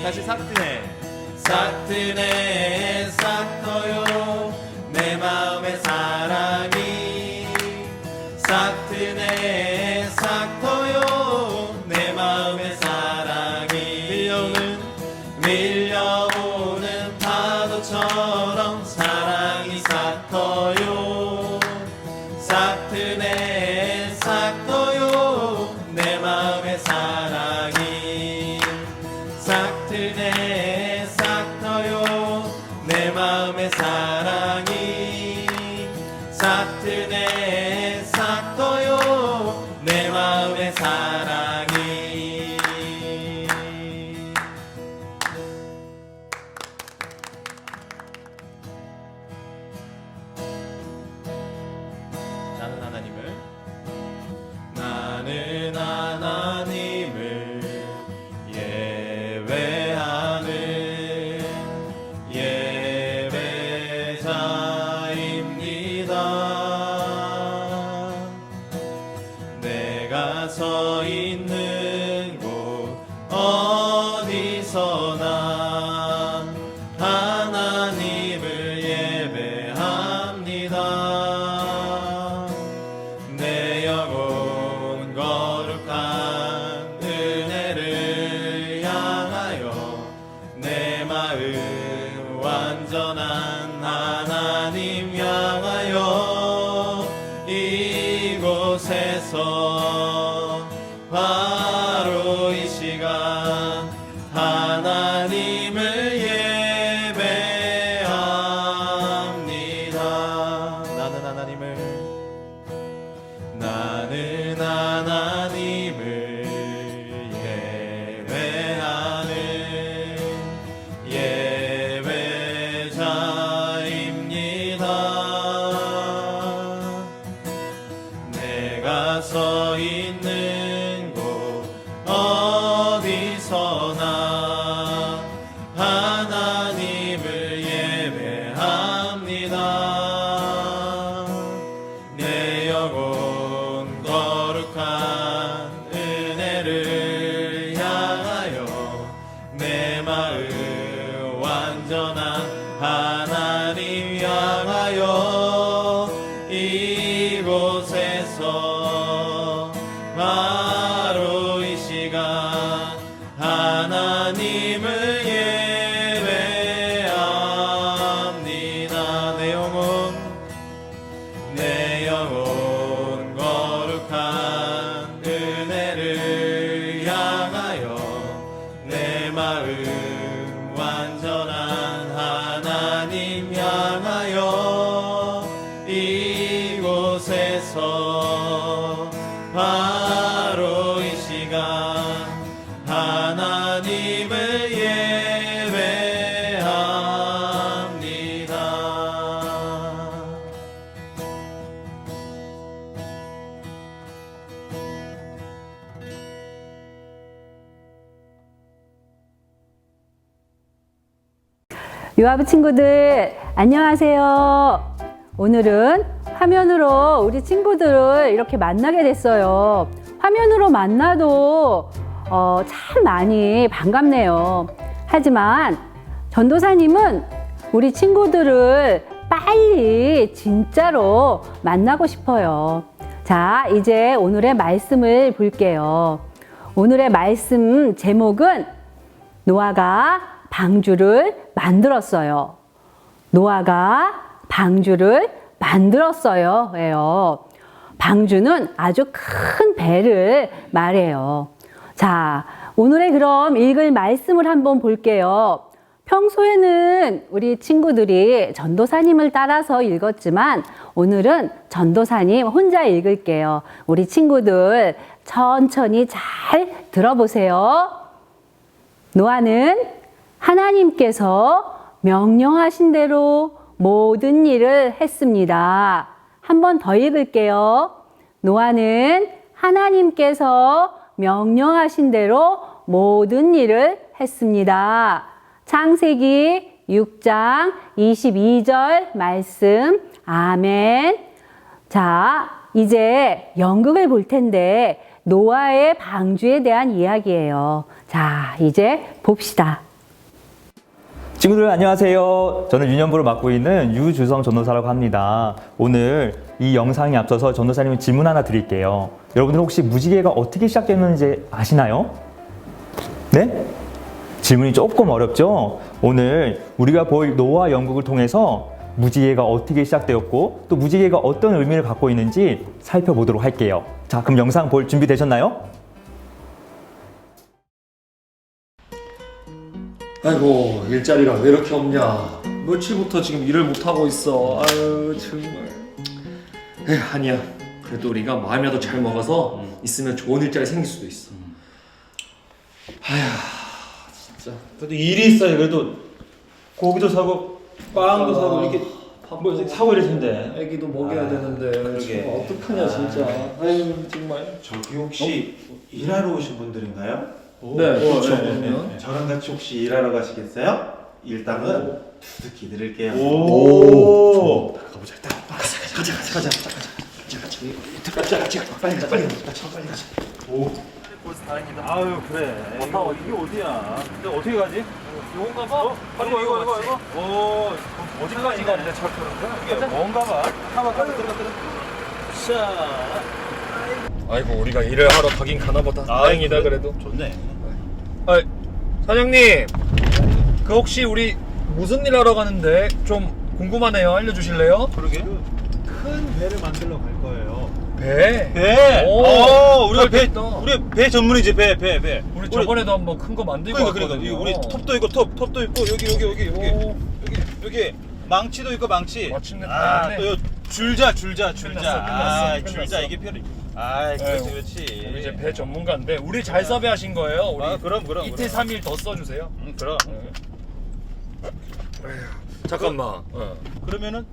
다시 삭드네. 삭드네 삭터요 내 마음의 사랑이. 삭드네 삭터요 내 마음의 사랑이. 밀려오는 파도처럼 사랑이 삭터요. 삭드네 삭터요 내 마음의 사랑이. 삭드네 삭터요 내 마음의 사랑이. 삭드네 삭터요 내 마음의 사랑이. 나는 하나님을 예배하는 예배자입니다. 내가 서 있는 곳 어디서나 하나님을 예배합니다. 내 영혼 거룩한 은혜를 향하여 내 마음 완전한 하나님 향하여 이곳에서 바로 이 시간 하나님을 예배합니다. 나는 하나님을 예배하는 예배자입니다. 내가 서 있는 곳 어디서나 하나님을 예배합니다. 내 영혼 거룩한 은혜를 향하여 내 마음 완전한 하나님 향하여 이곳에서 바로 이 시간 하나님을 예배합니다. 내 영혼 거룩한 은혜를 향하여 내 마음 완전한 하나님 향하여 이곳에서 바로 이 시간 하나님을 예배합니다. 유아부 친구들 안녕하세요. 오늘은 화면으로 우리 친구들을 이렇게 만나게 됐어요. 화면으로 만나도 참 많이 반갑네요. 하지만 전도사님은 우리 친구들을 빨리 진짜로 만나고 싶어요. 자, 이제 오늘의 말씀을 볼게요. 오늘의 말씀 제목은 노아가 방주를 만들었어요. 노아가 방주를 만들었어요. 예요. 방주는 아주 큰 배를 말해요. 자, 오늘의 그럼 읽을 말씀을 한번 볼게요. 평소에는 우리 친구들이 전도사님을 따라서 읽었지만 오늘은 전도사님 혼자 읽을게요. 우리 친구들 천천히 잘 들어보세요. 노아는 하나님께서 명령하신 대로 모든 일을 했습니다. 한 번 더 읽을게요. 노아는 하나님께서 명령하신 대로 모든 일을 했습니다. 창세기 6장 22절 말씀. 아멘. 자, 이제 연극을 볼 텐데 노아의 방주에 대한 이야기예요. 자, 이제 봅시다. 친구들 안녕하세요. 저는 유년부를 맡고 있는 유주성 전도사라고 합니다. 오늘 이 영상에 앞서서 전도사님이 질문 하나 드릴게요. 여러분들 혹시 무지개가 어떻게 시작됐는지 아시나요? 네? 질문이 조금 어렵죠? 오늘 우리가 볼 노아 연극을 통해서 무지개가 어떻게 시작되었고 또 무지개가 어떤 의미를 갖고 있는지 살펴보도록 할게요. 자, 그럼 영상 볼 준비 되셨나요? 아이고 일자리가 왜 이렇게 없냐. 며칠부터 지금 일을 못하고 있어. 아유 정말. 에휴 아니야. 그래도 우리가 마음이라도 잘 먹어서 있으면 좋은 일자리 생길 수도 있어. 아휴 진짜. 그래도 일이 있어야 그래도 고기도 사고 빵도 사고 이렇게 뭐 사고 이럴 텐데. 애기도 먹여야 되는데 그러게. 정말 어떡하냐 진짜. 아유 정말. 저기 혹시 일하러 오신 분들인가요? 네 그렇죠. 네, 그러면 네. 저랑 같이 혹시 일하러 가시겠어요? 일당은 두둑히 드릴게요. 오. 가보자. 일단 가자. 빨리 가자. 오. 아유 그래. 이게 어디야? 근데 어떻게 가지? 이건가 봐. 이거. 오. 어디까지 가는데 차 타는데? 이게 뭔가 봐. 가봐. 자. 아이고 우리가 일을 하러 가긴 가나 보다. 다행이다 그래? 그래도. 좋네. 아, 사장님, 그 혹시 우리 무슨 일 하러 가는데 좀 궁금하네요. 알려주실래요? 그러게. 큰 배를 만들러 갈 거예요. 배? 배. 오, 우리가 배. 있다. 우리 배 전문이지 배. 우리 저번에도 한번 큰 거 만들고 그러니까 왔거든요. 우리 톱도 있고 톱도 있고 여기 망치도 있고 망치. 마침내 다 아, 했네. 또 요 줄자. 끝났어. 줄자 이게 필요. 아, 그렇지. 우리 이제 배 전문가인데 우리 잘 섭외하신 거예요. 우리 아, 그럼. 이틀 3일 더 써주세요. 그럼. 잠깐만. 그러면은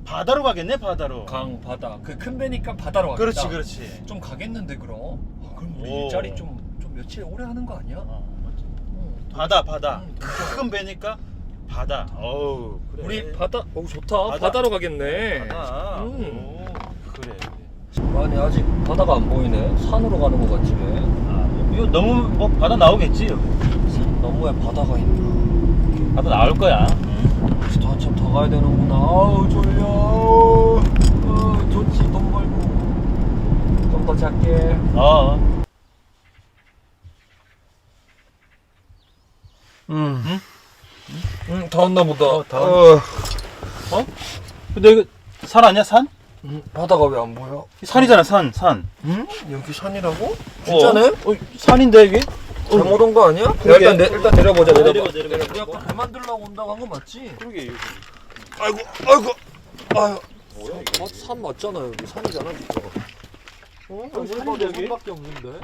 바다로 가겠네, 바다로. 강 바다. 그 큰 배니까 바다로 가겠다. 그렇지. 좀 가겠는데 그럼. 아, 그럼 우리 오. 일자리 좀 며칠 오래 하는 거 아니야? 바다. 큰 배니까 바다. 어우, 그래. 우리 바다. 좋다. 바다로 가겠네. 바다. 음. 오, 그래. 아니 아직 바다가 안 보이네. 산으로 가는 거 같지 왜? 이거 너무 뭐 바다 나오겠지. 산 너머에 바다가 있나? 바다 나올 거야. 진짜 한참 더 가야 되는구나. 아우 졸려. 좋지 돈 벌고. 좀 더 작게. 다 왔나 보다. 다 근데 이거 산 아니야, 산? 바다가 왜 안 보여? 산이잖아, 산. 여기 산이라고? 진짜네? 산인데 이게? 잘못 온 거 아니야? 그러게. 일단 내려보자. 내려봐. 우리 아까 배 만들려고 온다고 한 거 맞지? 그러게. 아유. 뭐야? 산 맞잖아 여기 산이잖아 진짜. 여기 산인데, 여기? 산밖에 없는데.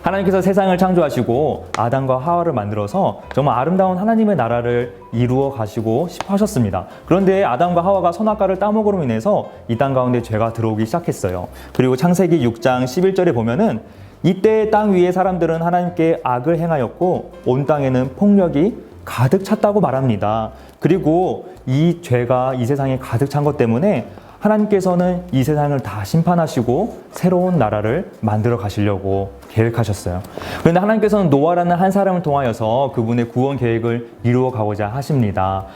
하나님께서 세상을 창조하시고 아담과 하와를 만들어서 정말 아름다운 하나님의 나라를 이루어 가시고 싶어 하셨습니다. 그런데 아담과 하와가 선악과를 따먹으로 인해서 이 땅 가운데 죄가 들어오기 시작했어요. 그리고 창세기 6장 11절에 보면은 이때 땅 위의 사람들은 하나님께 악을 행하였고 온 땅에는 폭력이 가득 찼다고 말합니다. 그리고 이 죄가 이 세상에 가득 찬 것 때문에 하나님께서는 이 세상을 다 심판하시고 새로운 나라를 만들어 가시려고 계획하셨어요. 그런데 하나님께서는 노아라는 한 사람을 통하여서 그분의 구원 계획을 이루어 가고자 하십니다.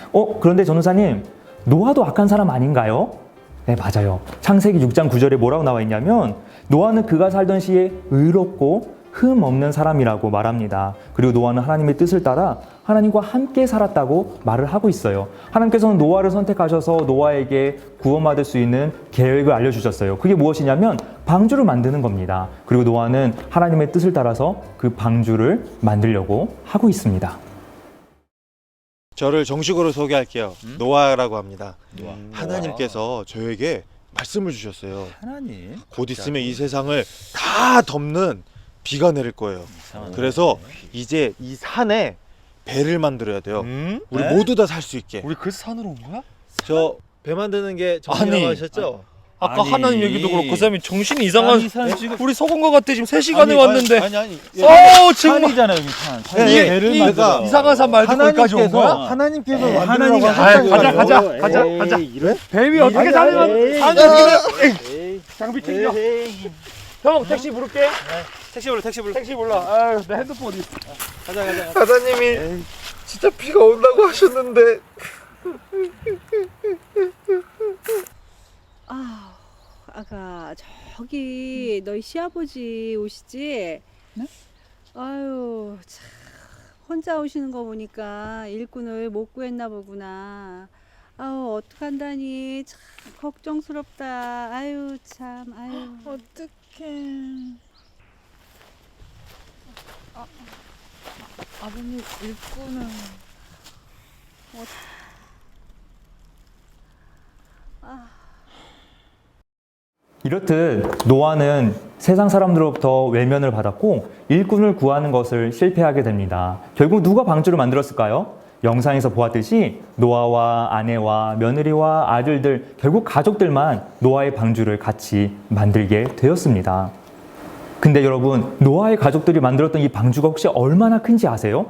그런데 전도사님, 노아도 악한 사람 아닌가요? 네, 맞아요. 창세기 6장 9절에 뭐라고 나와 있냐면 노아는 그가 살던 시에 의롭고 흠 없는 사람이라고 말합니다. 그리고 노아는 하나님의 뜻을 따라 하나님과 함께 살았다고 말을 하고 있어요. 하나님께서는 노아를 선택하셔서 노아에게 구원받을 수 있는 계획을 알려주셨어요. 그게 무엇이냐면 방주를 만드는 겁니다. 그리고 노아는 하나님의 뜻을 따라서 그 방주를 만들려고 하고 있습니다. 저를 정식으로 소개할게요. 노아라고 합니다. 하나님께서 저에게 말씀을 주셨어요. 하나님. 곧 있으면 이 세상을 다 덮는 비가 내릴 거예요. 그래서 이제 이 산에 배를 만들어야 돼요. 우리 모두 다 살 수 있게. 우리 그 산으로 온 거야? 저 배 만드는 게 전문이라고 하셨죠? 아까 아니. 하나님 얘기도 그렇고 그 사람이 정신이 이상한 아니, 사람 지금 우리 속은 것 같아. 지금 3시간에 아니, 왔는데 아니 정말 산이잖아요 여기 산. 이게 배를 이 만들어. 이상한 산 말고 거기까지 온 거야? 하나님께서 하나님이 만들라고 가자 하셨다니까요. 가자 이래? 배 위 어떻게 살면 안 돼. 장비 챙겨. 형 택시 부를게. 택시 불러. 아유 내 핸드폰 어디 있어? 가자. 사장님이 진짜 비가 온다고 하셨는데. 아, 아가 저기 너희 시아버지 오시지? 네? 아유, 참 혼자 오시는 거 보니까 일꾼을 못 구했나 보구나. 아유, 어떡한다니 참 걱정스럽다. 아유, 참, 아유. 어떡해. 아버님 일꾼은 이렇듯 노아는 세상 사람들로부터 외면을 받았고 일꾼을 구하는 것을 실패하게 됩니다. 결국 누가 방주를 만들었을까요? 영상에서 보았듯이 노아와 아내와 며느리와 아들들, 결국 가족들만 노아의 방주를 같이 만들게 되었습니다. 근데 여러분, 노아의 가족들이 만들었던 이 방주가 혹시 얼마나 큰지 아세요?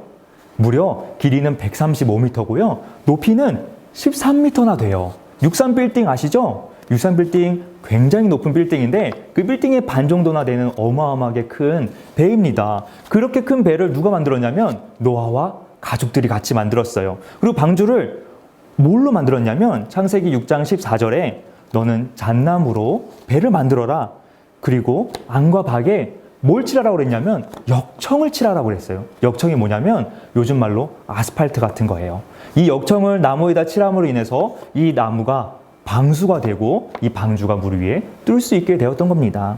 무려 길이는 135m고요. 높이는 13m나 돼요. 63빌딩 아시죠? 63빌딩 굉장히 높은 빌딩인데 그 빌딩의 반 정도나 되는 어마어마하게 큰 배입니다. 그렇게 큰 배를 누가 만들었냐면 노아와 가족들이 같이 만들었어요. 그리고 방주를 뭘로 만들었냐면 창세기 6장 14절에 너는 잣나무로 배를 만들어라. 그리고 안과 박에 뭘 칠하라고 그랬냐면 역청을 칠하라고 그랬어요. 역청이 뭐냐면 요즘 말로 아스팔트 같은 거예요. 이 역청을 나무에다 칠함으로 인해서 이 나무가 방수가 되고 이 방주가 물 위에 뜰 수 있게 되었던 겁니다.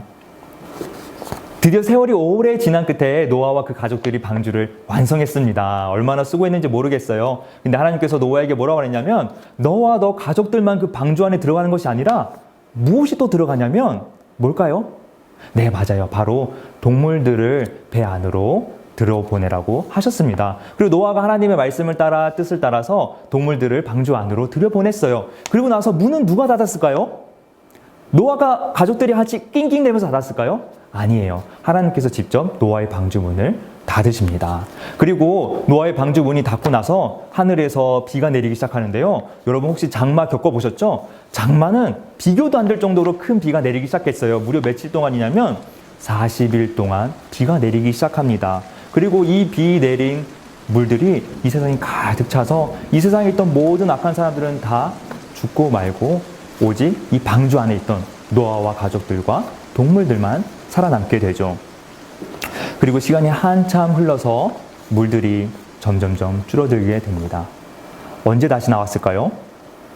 드디어 세월이 오래 지난 끝에 노아와 그 가족들이 방주를 완성했습니다. 얼마나 수고했는지 모르겠어요. 근데 하나님께서 노아에게 뭐라고 했냐면 너와 너 가족들만 그 방주 안에 들어가는 것이 아니라 무엇이 또 들어가냐면 뭘까요? 네, 맞아요. 바로 동물들을 배 안으로 들여보내라고 하셨습니다. 그리고 노아가 하나님의 말씀을 따라 뜻을 따라서 동물들을 방주 안으로 들여보냈어요. 그리고 나서 문은 누가 닫았을까요? 노아가 가족들이 같이 낑낑대면서 닫았을까요? 아니에요. 하나님께서 직접 노아의 방주 문을 닫으십니다. 그리고 노아의 방주 문이 닫고 나서 하늘에서 비가 내리기 시작하는데요. 여러분 혹시 장마 겪어보셨죠? 장마는 비교도 안 될 정도로 큰 비가 내리기 시작했어요. 무려 며칠 동안이냐면 40일 동안 비가 내리기 시작합니다. 그리고 이 비 내린 물들이 이 세상에 가득 차서 이 세상에 있던 모든 악한 사람들은 다 죽고 말고 오직 이 방주 안에 있던 노아와 가족들과 동물들만 살아남게 되죠. 그리고 시간이 한참 흘러서 물들이 점점점 줄어들게 됩니다. 언제 다시 나왔을까요?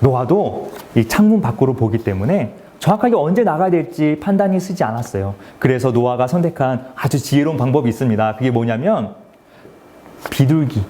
노아도 이 창문 밖으로 보기 때문에 정확하게 언제 나가야 될지 판단이 쓰지 않았어요. 그래서 노아가 선택한 아주 지혜로운 방법이 있습니다. 그게 뭐냐면 비둘기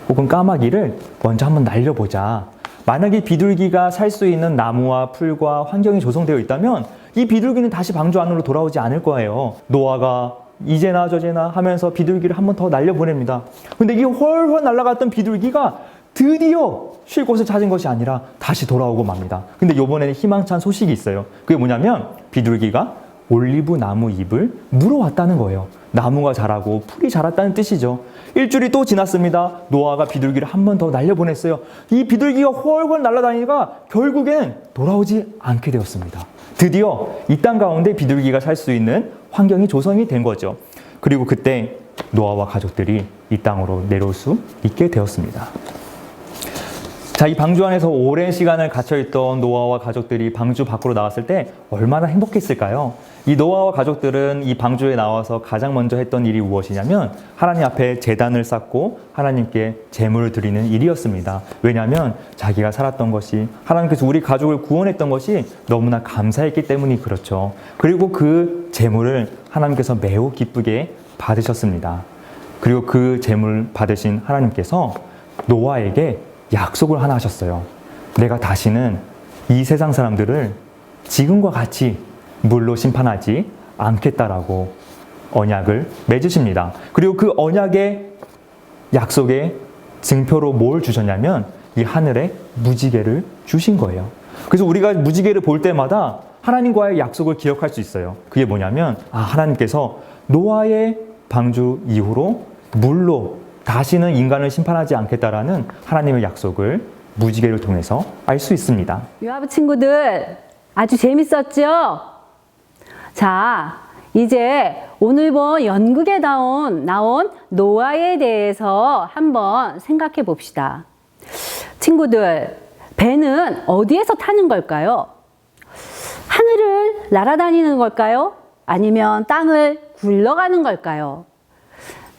혹은 까마귀를 먼저 한번 날려보자. 만약에 비둘기가 살 수 있는 나무와 풀과 환경이 조성되어 있다면 이 비둘기는 다시 방주 안으로 돌아오지 않을 거예요. 노아가 이제나 저제나 하면서 비둘기를 한 번 더 날려보냅니다. 근데 이 훨훨 날아갔던 비둘기가 드디어 쉴 곳을 찾은 것이 아니라 다시 돌아오고 맙니다. 근데 이번에는 희망찬 소식이 있어요. 그게 뭐냐면 비둘기가 올리브 나무 잎을 물어왔다는 거예요. 나무가 자라고 풀이 자랐다는 뜻이죠. 일주일이 또 지났습니다. 노아가 비둘기를 한 번 더 날려보냈어요. 이 비둘기가 훨훨 날아다니다가 결국엔 돌아오지 않게 되었습니다. 드디어 이 땅 가운데 비둘기가 살 수 있는 환경이 조성이 된 거죠. 그리고 그때 노아와 가족들이 이 땅으로 내려올 수 있게 되었습니다. 자, 이 방주 안에서 오랜 시간을 갇혀있던 노아와 가족들이 방주 밖으로 나왔을 때 얼마나 행복했을까요? 이 노아와 가족들은 이 방주에 나와서 가장 먼저 했던 일이 무엇이냐면 하나님 앞에 제단을 쌓고 하나님께 제물을 드리는 일이었습니다. 왜냐하면 자기가 살았던 것이 하나님께서 우리 가족을 구원했던 것이 너무나 감사했기 때문이 그렇죠. 그리고 그 제물을 하나님께서 매우 기쁘게 받으셨습니다. 그리고 그 제물 받으신 하나님께서 노아에게 약속을 하나 하셨어요. 내가 다시는 이 세상 사람들을 지금과 같이 물로 심판하지 않겠다라고 언약을 맺으십니다. 그리고 그 언약의 약속의 증표로 뭘 주셨냐면 이 하늘에 무지개를 주신 거예요. 그래서 우리가 무지개를 볼 때마다 하나님과의 약속을 기억할 수 있어요. 그게 뭐냐면 하나님께서 노아의 방주 이후로 물로 다시는 인간을 심판하지 않겠다라는 하나님의 약속을 무지개를 통해서 알 수 있습니다. 유아부 친구들 아주 재밌었죠? 자, 이제 오늘 본 연극에 나온 노아에 대해서 한번 생각해 봅시다. 친구들, 배는 어디에서 타는 걸까요? 하늘을 날아다니는 걸까요? 아니면 땅을 굴러가는 걸까요?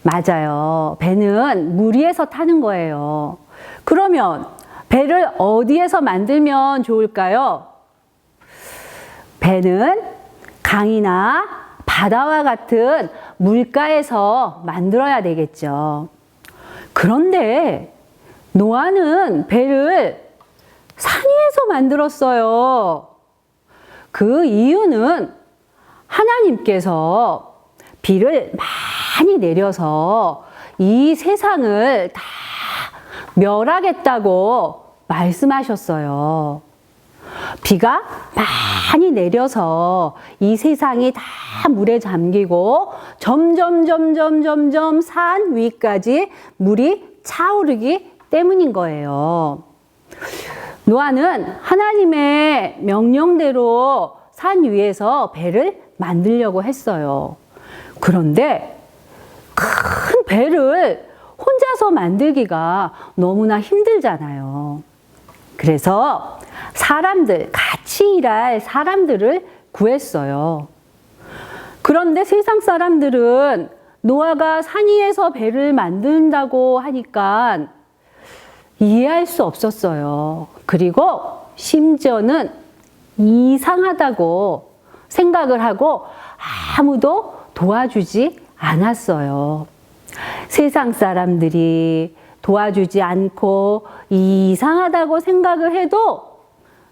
맞아요. 배는 물 위에서 타는 거예요. 그러면 배를 어디에서 만들면 좋을까요? 배는 강이나 바다와 같은 물가에서 만들어야 되겠죠. 그런데 노아는 배를 산 위에서 만들었어요. 그 이유는 하나님께서 비를 많이 내려서 이 세상을 다 멸하겠다고 말씀하셨어요. 비가 많이 내려서 이 세상이 다 물에 잠기고 점점 산 위까지 물이 차오르기 때문인 거예요. 노아는 하나님의 명령대로 산 위에서 배를 만들려고 했어요. 그런데 큰 배를 혼자서 만들기가 너무나 힘들잖아요. 그래서 같이 일할 사람들을 구했어요. 그런데 세상 사람들은 노아가 산 위에서 배를 만든다고 하니까 이해할 수 없었어요. 그리고 심지어는 이상하다고 생각을 하고 아무도 도와주지 않았어요. 세상 사람들이 도와주지 않고 이상하다고 생각을 해도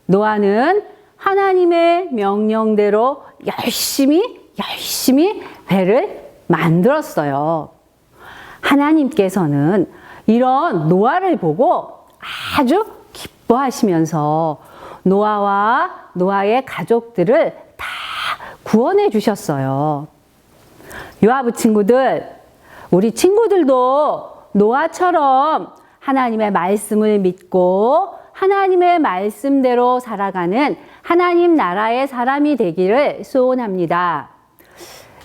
노아는 하나님의 명령대로 열심히 배를 만들었어요. 하나님께서는 이런 노아를 보고 아주 기뻐하시면서 노아와 노아의 가족들을 다 구원해 주셨어요. 유아부 친구들, 우리 친구들도 노아처럼 하나님의 말씀을 믿고 하나님의 말씀대로 살아가는 하나님 나라의 사람이 되기를 소원합니다.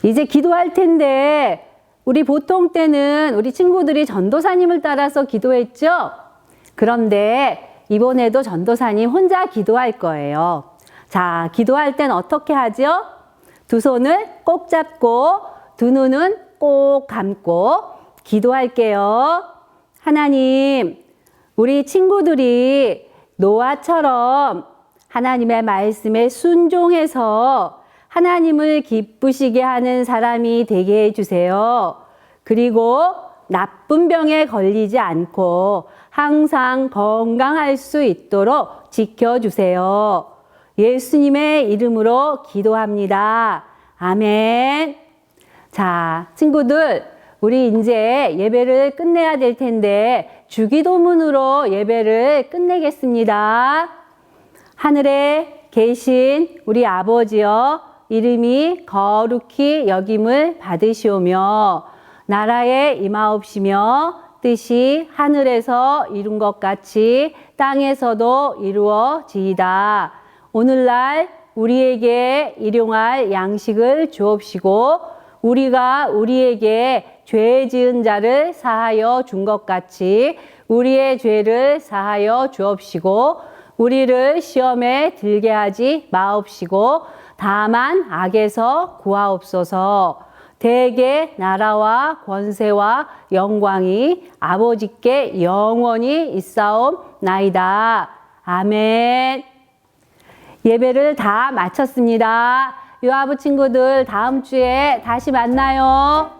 이제 기도할 텐데 우리 보통 때는 우리 친구들이 전도사님을 따라서 기도했죠? 그런데 이번에도 전도사님 혼자 기도할 거예요. 자, 기도할 땐 어떻게 하죠? 두 손을 꼭 잡고 두 눈은 꼭 감고 기도할게요. 하나님, 우리 친구들이 노아처럼 하나님의 말씀에 순종해서 하나님을 기쁘시게 하는 사람이 되게 해주세요. 그리고 나쁜 병에 걸리지 않고 항상 건강할 수 있도록 지켜주세요. 예수님의 이름으로 기도합니다. 아멘. 자, 친구들, 우리 이제 예배를 끝내야 될 텐데 주기도문으로 예배를 끝내겠습니다. 하늘에 계신 우리 아버지여, 이름이 거룩히 여김을 받으시오며 나라에 임하옵시며 뜻이 하늘에서 이룬 것 같이 땅에서도 이루어지이다. 오늘날 우리에게 일용할 양식을 주옵시고 우리가 우리에게 죄 지은 자를 사하여 준 것 같이 우리의 죄를 사하여 주옵시고 우리를 시험에 들게 하지 마옵시고 다만 악에서 구하옵소서. 대개 나라와 권세와 영광이 아버지께 영원히 있사옵나이다. 아멘. 예배를 다 마쳤습니다. 유아부 친구들 다음 주에 다시 만나요.